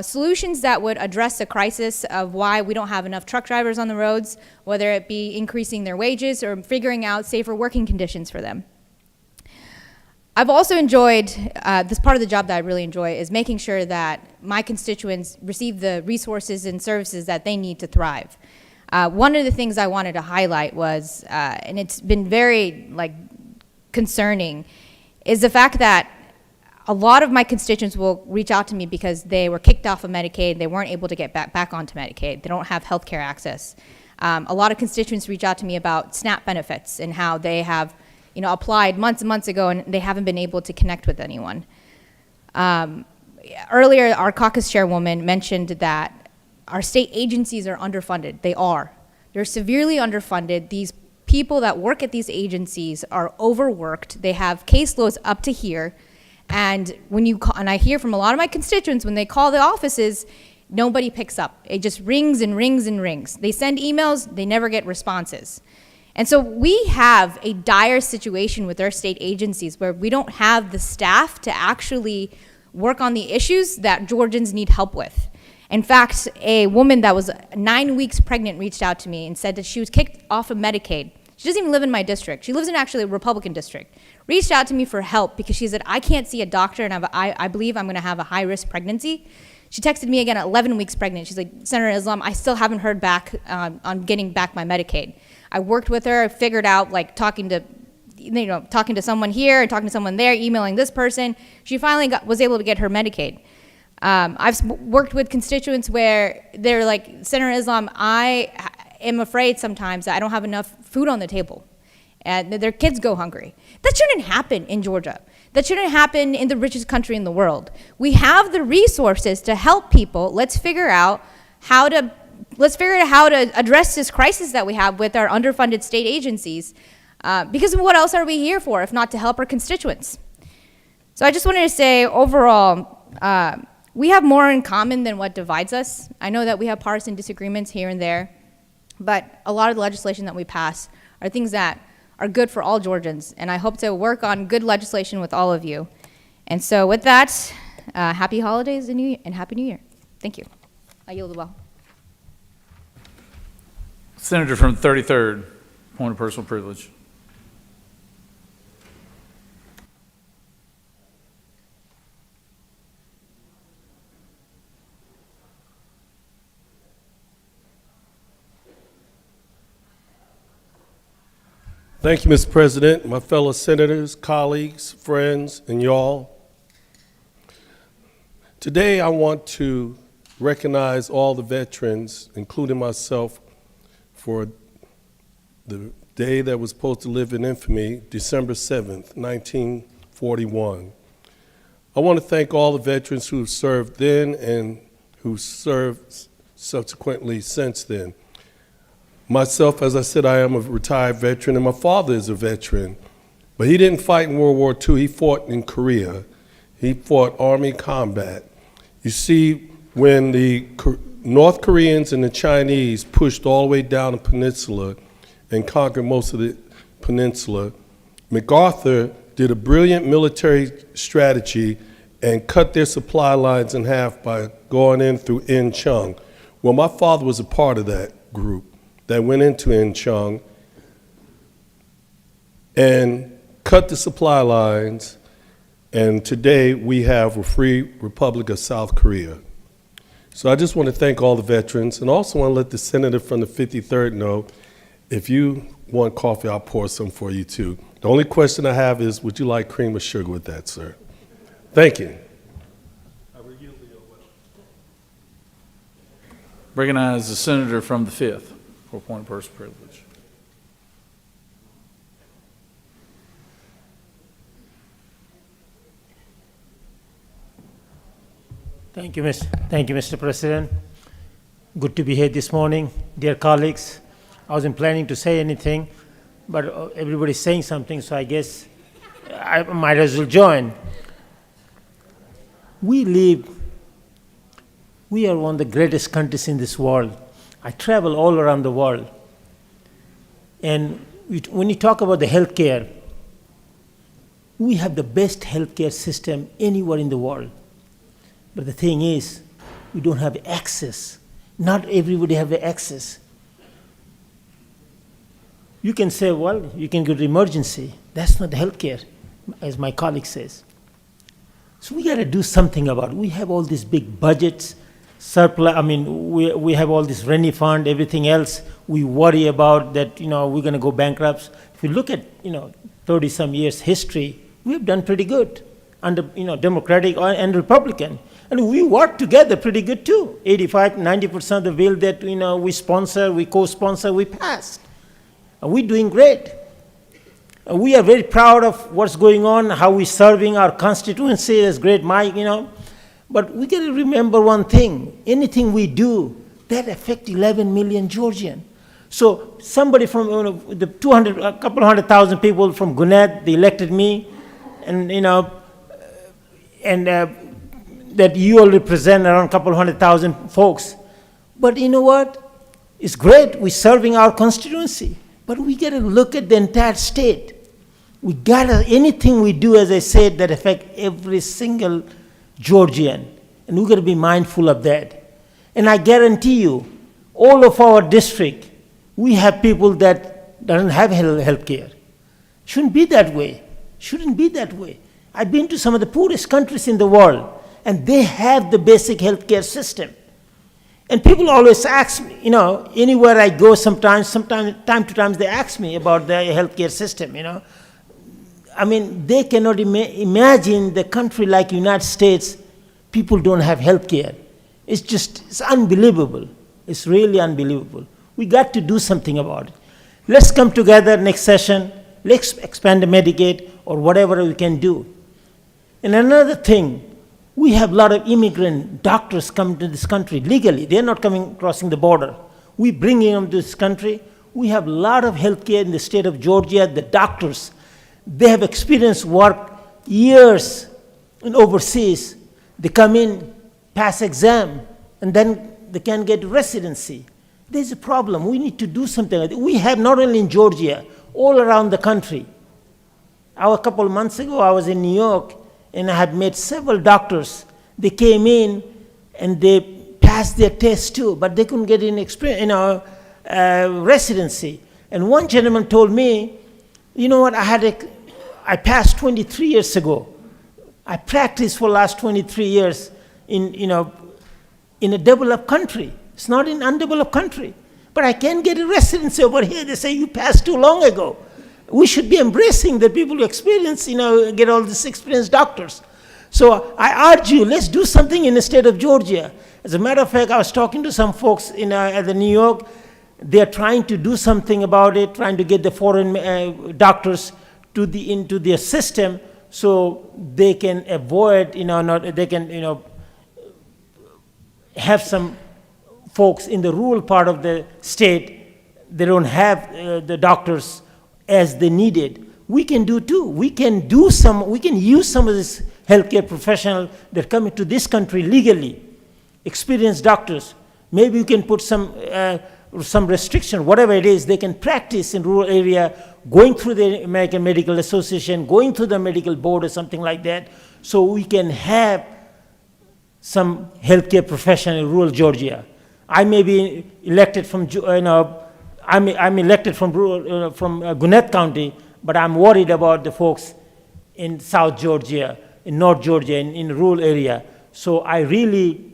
solutions that would address the crisis of why we don't have enough truck drivers on the roads, whether it be increasing their wages or figuring out safer working conditions for them. I've also enjoyed, this part of the job that I really enjoy is making sure that my constituents receive the resources and services that they need to thrive. One of the things I wanted to highlight was, and it's been very concerning, is the fact that a lot of my constituents will reach out to me because they were kicked off of Medicaid, they weren't able to get back onto Medicaid, they don't have health care access. A lot of constituents reach out to me about SNAP benefits and how they have applied months and months ago and they haven't been able to connect with anyone. Earlier, our caucus chairwoman mentioned that our state agencies are underfunded. They are. They're severely underfunded. These people that work at these agencies are overworked. They have caseloads up to here. And when you call, and I hear from a lot of my constituents, when they call the offices, nobody picks up. It just rings and rings and rings. They send emails, they never get responses. And so we have a dire situation with our state agencies where we don't have the staff to actually work on the issues that Georgians need help with. In fact, a woman that was 9 weeks pregnant reached out to me and said that she was kicked off of Medicaid. She doesn't even live in my district. She lives in actually a Republican district. Reached out to me for help because she said, I can't see a doctor and I believe I'm gonna have a high-risk pregnancy. She texted me again at 11 weeks pregnant. She's like, Senator Islam, I still haven't heard back on getting back my Medicaid. I worked with her, figured out talking to someone here and talking to someone there, emailing this person. She finally was able to get her Medicaid. I've worked with constituents where they're like, Senator Islam, I am afraid sometimes that I don't have enough food on the table and their kids go hungry. That shouldn't happen in Georgia. That shouldn't happen in the richest country in the world. We have the resources to help people. Let's figure out how to address this crisis that we have with our underfunded state agencies Because what else are we here for if not to help our constituents? So I just wanted to say, overall, we have more in common than what divides us. I know that we have partisan disagreements here and there, but a lot of the legislation that we pass are things that are good for all Georgians, and I hope to work on good legislation with all of you. And so with that, happy holidays and Happy New Year. Thank you. I yield the well. Senator from 33rd, point of personal privilege. Thank you, Mr. President, my fellow senators, colleagues, friends, and y'all. Today, I want to recognize all the veterans, including myself, for the day that was supposed to live in infamy, December 7th, 1941. I want to thank all the veterans who have served then and who served subsequently since then. Myself, as I said, I am a retired veteran, and my father is a veteran. But he didn't fight in World War II. He fought in Korea. He fought Army combat. You see, when the North Koreans and the Chinese pushed all the way down the peninsula and conquered most of the peninsula, MacArthur did a brilliant military strategy and cut their supply lines in half by going in through Incheon. Well, my father was a part of that group that went into Incheon and cut the supply lines, and today we have a free Republic of South Korea. So I just want to thank all the veterans, and also want to let the senator from the 53rd know, if you want coffee, I'll pour some for you too. The only question I have is, would you like cream or sugar with that, sir? Thank you. Recognize the senator from the 5th for point of personal privilege. Thank you, Mr. President. Good to be here this morning. Dear colleagues, I wasn't planning to say anything, but everybody's saying something, so I guess I might as well join. We are one of the greatest countries in this world. I travel all around the world. And when you talk about the healthcare, we have the best healthcare system anywhere in the world. But the thing is, we don't have access. Not everybody have access. You can say, well, you can go to emergency. That's not healthcare, as my colleague says. So we got to do something about it. We have all these big budgets, surplus. I mean, we have all this rainy fund, everything else. We worry about that, we're going to go bankrupt. If you look at, 30-some years history, we have done pretty good under, Democratic and Republican. And we work together pretty good too. 85-90% of the bill that we sponsor, we co-sponsor, we passed. And we're doing great. And we are very proud of what's going on, how we're serving our constituency. That's great, Mike, But we got to remember one thing. Anything we do, that affects 11 million Georgians. So somebody from the a couple 100,000 people from Gwinnett, they elected me, and that you all represent around a couple 100,000 folks. But you know what? It's great. We're serving our constituency. But we got to look at the entire state. We got to, anything we do, as I said, that affect every single Georgian. And we got to be mindful of that. And I guarantee you, all of our district, we have people that don't have health care. Shouldn't be that way. Shouldn't be that way. I've been to some of the poorest countries in the world, and they have the basic healthcare system. And people always ask me, anywhere I go time to time, they ask me about the healthcare system, I mean, they cannot imagine the country like United States, people don't have healthcare. It's unbelievable. It's really unbelievable. We got to do something about it. Let's come together next session. Let's expand the Medicaid or whatever we can do. And another thing, we have a lot of immigrant doctors come to this country legally. They're not crossing the border. We bring them to this country. We have a lot of healthcare in the state of Georgia. The doctors, they have experienced work years in overseas. They come in, pass exam, and then they can get residency. There's a problem. We need to do something. We have not only in Georgia, all around the country. A couple of months ago, I was in New York, and I had met several doctors. They came in, and they passed their test too, but they couldn't get in residency. And one gentleman told me, you know what, I passed 23 years ago. I practiced for the last 23 years in a developed country. It's not in undeveloped country. But I can't get a residency over here. They say you passed too long ago. We should be embracing the people who experience, get all these experienced doctors. So I urge you, let's do something in the state of Georgia. As a matter of fact, I was talking to some folks at the New York. They're trying to do something about it, trying to get the foreign doctors into their system so they can avoid, have some folks in the rural part of the state, they don't have the doctors as they needed. We can do too. We can use some of this healthcare professionals that come into this country legally, experienced doctors. Maybe you can put some restriction, whatever it is, they can practice in rural area, going through the American Medical Association, going through the medical board or something like that, so we can have some healthcare professional in rural Georgia. I may be elected from, I'm elected from Gwinnett County, but I'm worried about the folks in South Georgia, in North Georgia, in rural area. So I really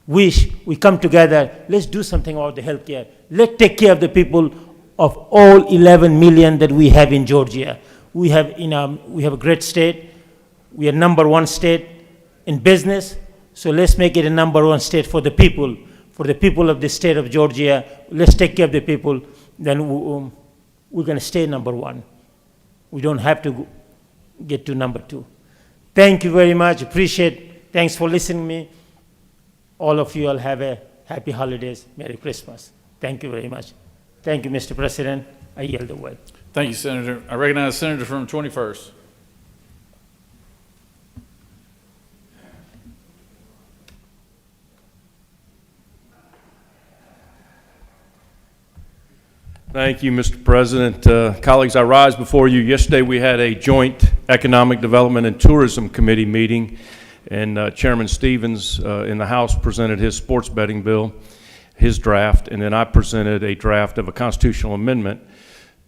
wish we come together. Let's do something about the healthcare. Let's take care of the people of all 11 million that we have in Georgia. We have a great state. We are #1 state in business. So let's make it a #1 state for the people of the state of Georgia. Let's take care of the people. Then we're going to stay #1. We don't have to get to #2. Thank you very much. Appreciate it. Thanks for listening to me. All of you all have a happy holidays. Merry Christmas. Thank you very much. Thank you, Mr. President. I yield the word. Thank you, Senator. I recognize the Senator from 21st. Thank you, Mr. President. Colleagues, I rise before you. Yesterday we had a joint Economic Development and Tourism Committee meeting, and Chairman Stevens in the House presented his sports betting bill, his draft, and then I presented a draft of a constitutional amendment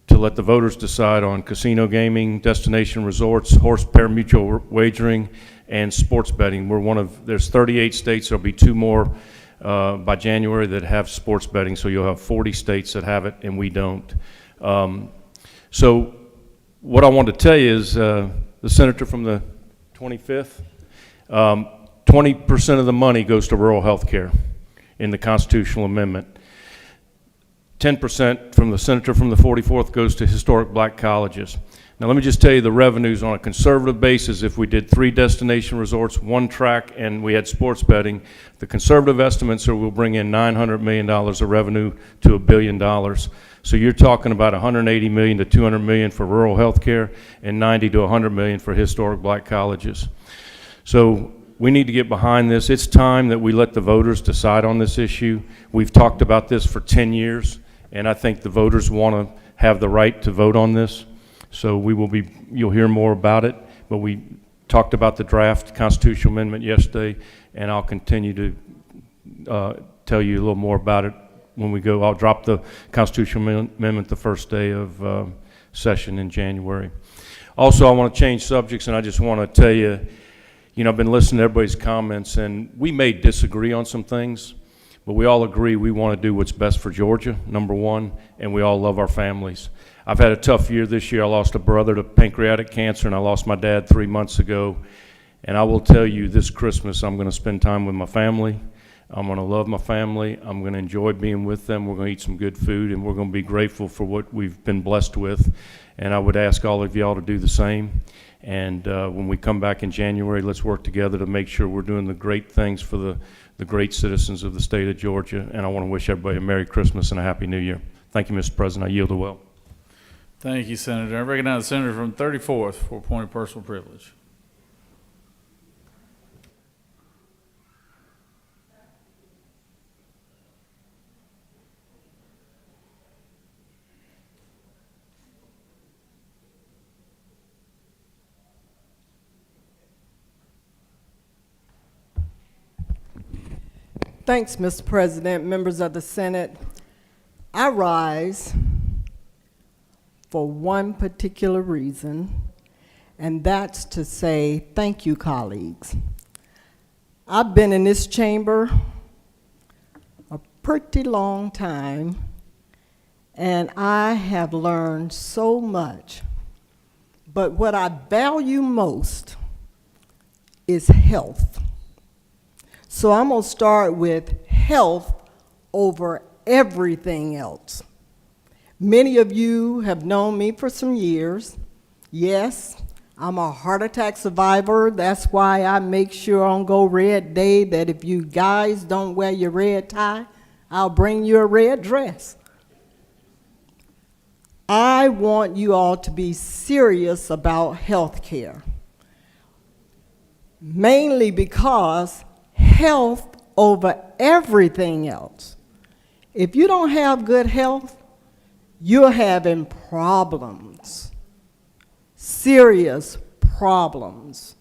to let the voters decide on casino gaming, destination resorts, horse pari-mutuel wagering, and sports betting. There's 38 states, there'll be 2 more by January that have sports betting, so you'll have 40 states that have it, and we don't. So what I want to tell you is the senator from the 25th, 20% of the money goes to rural health care in the constitutional amendment. 10% from the senator from the 44th goes to historic black colleges. Now let me just tell you the revenues on a conservative basis. If we did 3 destination resorts, 1 track, and we had sports betting, the conservative estimates are we'll bring in $900 million of revenue to $1 billion. So you're talking about $180 million to $200 million for rural health care and $90 to $100 million for historic black colleges. So we need to get behind this. It's time that we let the voters decide on this issue. We've talked about this for 10 years, and I think the voters want to have the right to vote on this. So you'll hear more about it, but we talked about the draft constitutional amendment yesterday, and I'll continue to tell you a little more about it when we go. I'll drop the constitutional amendment the first day of session in January. Also, I want to change subjects, and I just want to tell you, I've been listening to everybody's comments, and we may disagree on some things, but we all agree we want to do what's best for Georgia, #1, and we all love our families. I've had a tough year this year. I lost a brother to pancreatic cancer, and I lost my dad 3 months ago. And I will tell you, this Christmas, I'm going to spend time with my family. I'm going to love my family. I'm going to enjoy being with them. We're going to eat some good food, and we're going to be grateful for what we've been blessed with. And I would ask all of y'all to do the same. And when we come back in January, let's work together to make sure we're doing the great things for the great citizens of the state of Georgia. And I want to wish everybody a Merry Christmas and a Happy New Year. Thank you, Mr. President. I yield the well. Thank you, Senator. I recognize the senator from 34th for a point of personal privilege. Thanks, Mr. President, members of the Senate. I rise for one particular reason, and that's to say thank you, colleagues. I've been in this chamber a pretty long time, and I have learned so much. But what I value most is health. So I'm going to start with health over everything else. Many of you have known me for some years. Yes, I'm a heart attack survivor. That's why I make sure on Go Red Day that if you guys don't wear your red tie, I'll bring you a red dress. I want you all to be serious about health care, mainly because health over everything else. If you don't have good health, you're having problems, serious problems.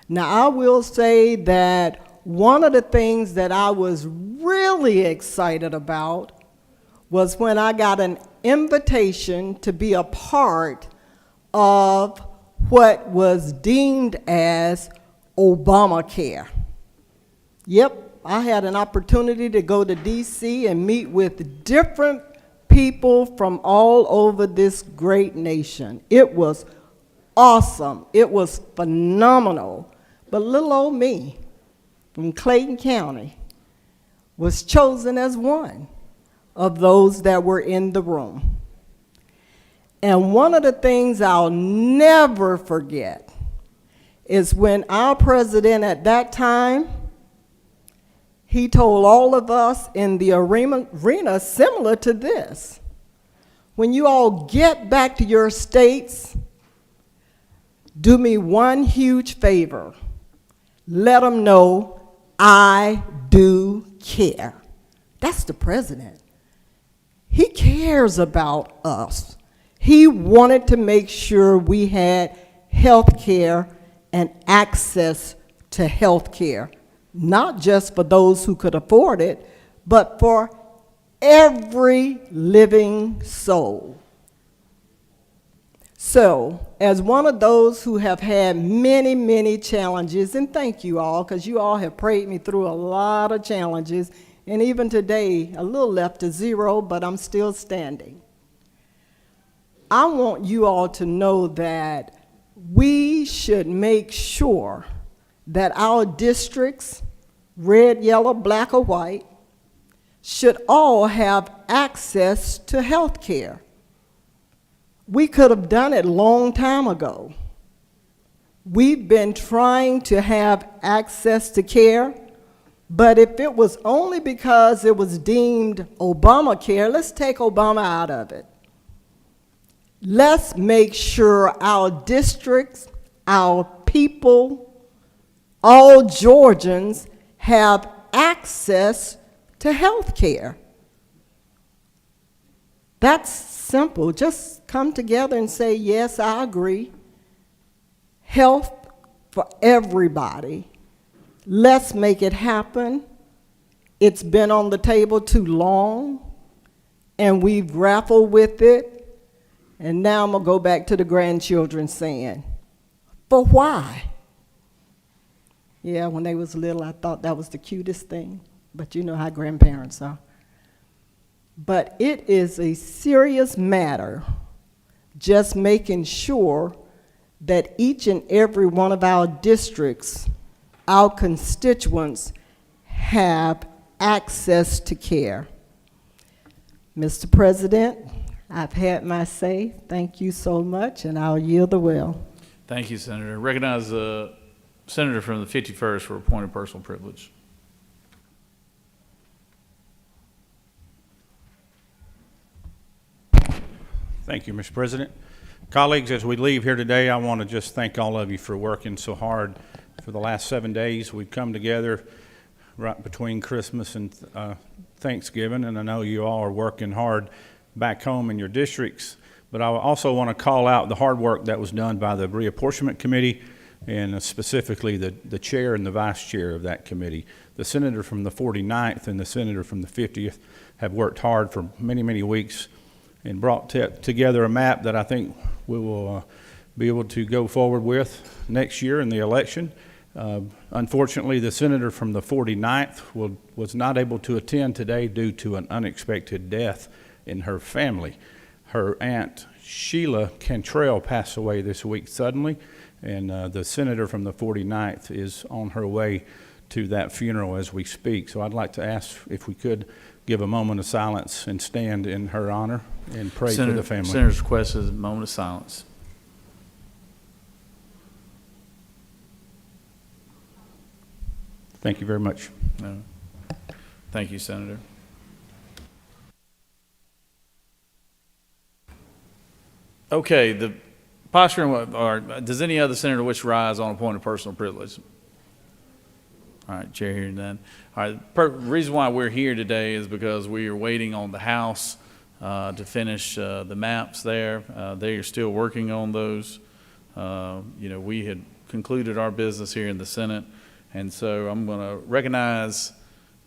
Now, I will say that one of the things that I was really excited about was when I got an invitation to be a part of what was deemed as Obamacare. Yep, I had an opportunity to go to D.C. and meet with different people from all over this great nation. It was awesome. It was phenomenal. But little old me from Clayton County was chosen as one of those that were in the room. And one of the things I'll never forget is when our president at that time, he told all of us in the arena similar to this, when you all get back to your states, do me one huge favor. Let them know I do care. That's the president. He cares about us. He wanted to make sure we had health care and access to health care, not just for those who could afford it, but for every living soul. So, as one of those who have had many, many challenges, and thank you all, because you all have prayed me through a lot of challenges, and even today, a little left to zero, but I'm still standing. I want you all to know that we should make sure that our districts, red, yellow, black, or white, should all have access to health care. We could have done it a long time ago. We've been trying to have access to care, but if it was only because it was deemed Obamacare, let's take Obama out of it. Let's make sure our districts, our people, all Georgians have access to health care. That's simple. Just come together and say, yes, I agree. Health for everybody. Let's make it happen. It's been on the table too long, and we've grappled with it. And now I'm going to go back to the grandchildren saying, for why? Yeah, when they was little, I thought that was the cutest thing, but you know how grandparents are. But it is a serious matter, just making sure that each and every one of our districts, our constituents, have access to care. Mr. President, I've had my say. Thank you so much, and I'll yield the well. Thank you, Senator. Recognize the senator from the 51st for a point of personal privilege. Thank you, Mr. President. Colleagues, as we leave here today, I want to just thank all of you for working so hard for the last 7 days. We've come together right between Christmas and Thanksgiving, and I know you all are working hard back home in your districts. But I also want to call out the hard work that was done by the Reapportionment Committee, and specifically the chair and the vice chair of that committee. The senator from the 49th and the senator from the 50th have worked hard for many, many weeks and brought together a map that I think we will be able to go forward with next year in the election. Unfortunately, the senator from the 49th was not able to attend today due to an unexpected death in her family. Her aunt, Sheila Cantrell, passed away this week suddenly, and the senator from the 49th is on her way to that funeral as we speak. So I'd like to ask if we could give a moment of silence and stand in her honor and pray for the family. Senator's request is a moment of silence. Thank you very much. No. Thank you, Senator. Okay, the posture, or does any other senator wish to rise on a point of personal privilege? All right, chair hearing none. All right, the reason why we're here today is because we are waiting on the House to finish the maps there. They are still working on those. You know, we had concluded our business here in the Senate, and so I'm going to recognize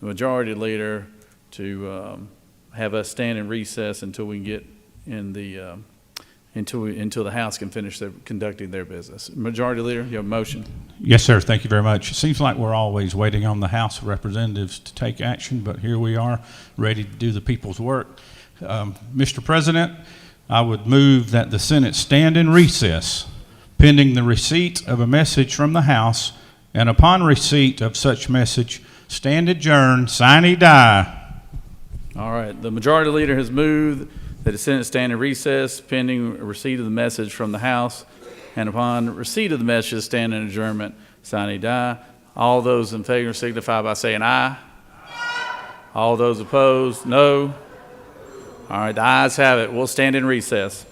the majority leader to have us stand in recess until we can get in the until the House can finish conducting their business. Majority Leader, you have a motion. Yes, sir. Thank you very much. It seems like we're always waiting on the House of Representatives to take action, but here we are, ready to do the people's work. Mr. President, I would move that the Senate stand in recess pending the receipt of a message from the House, and upon receipt of such message, stand adjourned, sine die. All right. The Majority Leader has moved that the Senate stand in recess pending receipt of the message from the House, and upon receipt of the message, stand in adjournment, sine die. All those in favor signify by saying aye. All those opposed, no. All right, the ayes have it. We'll stand in recess.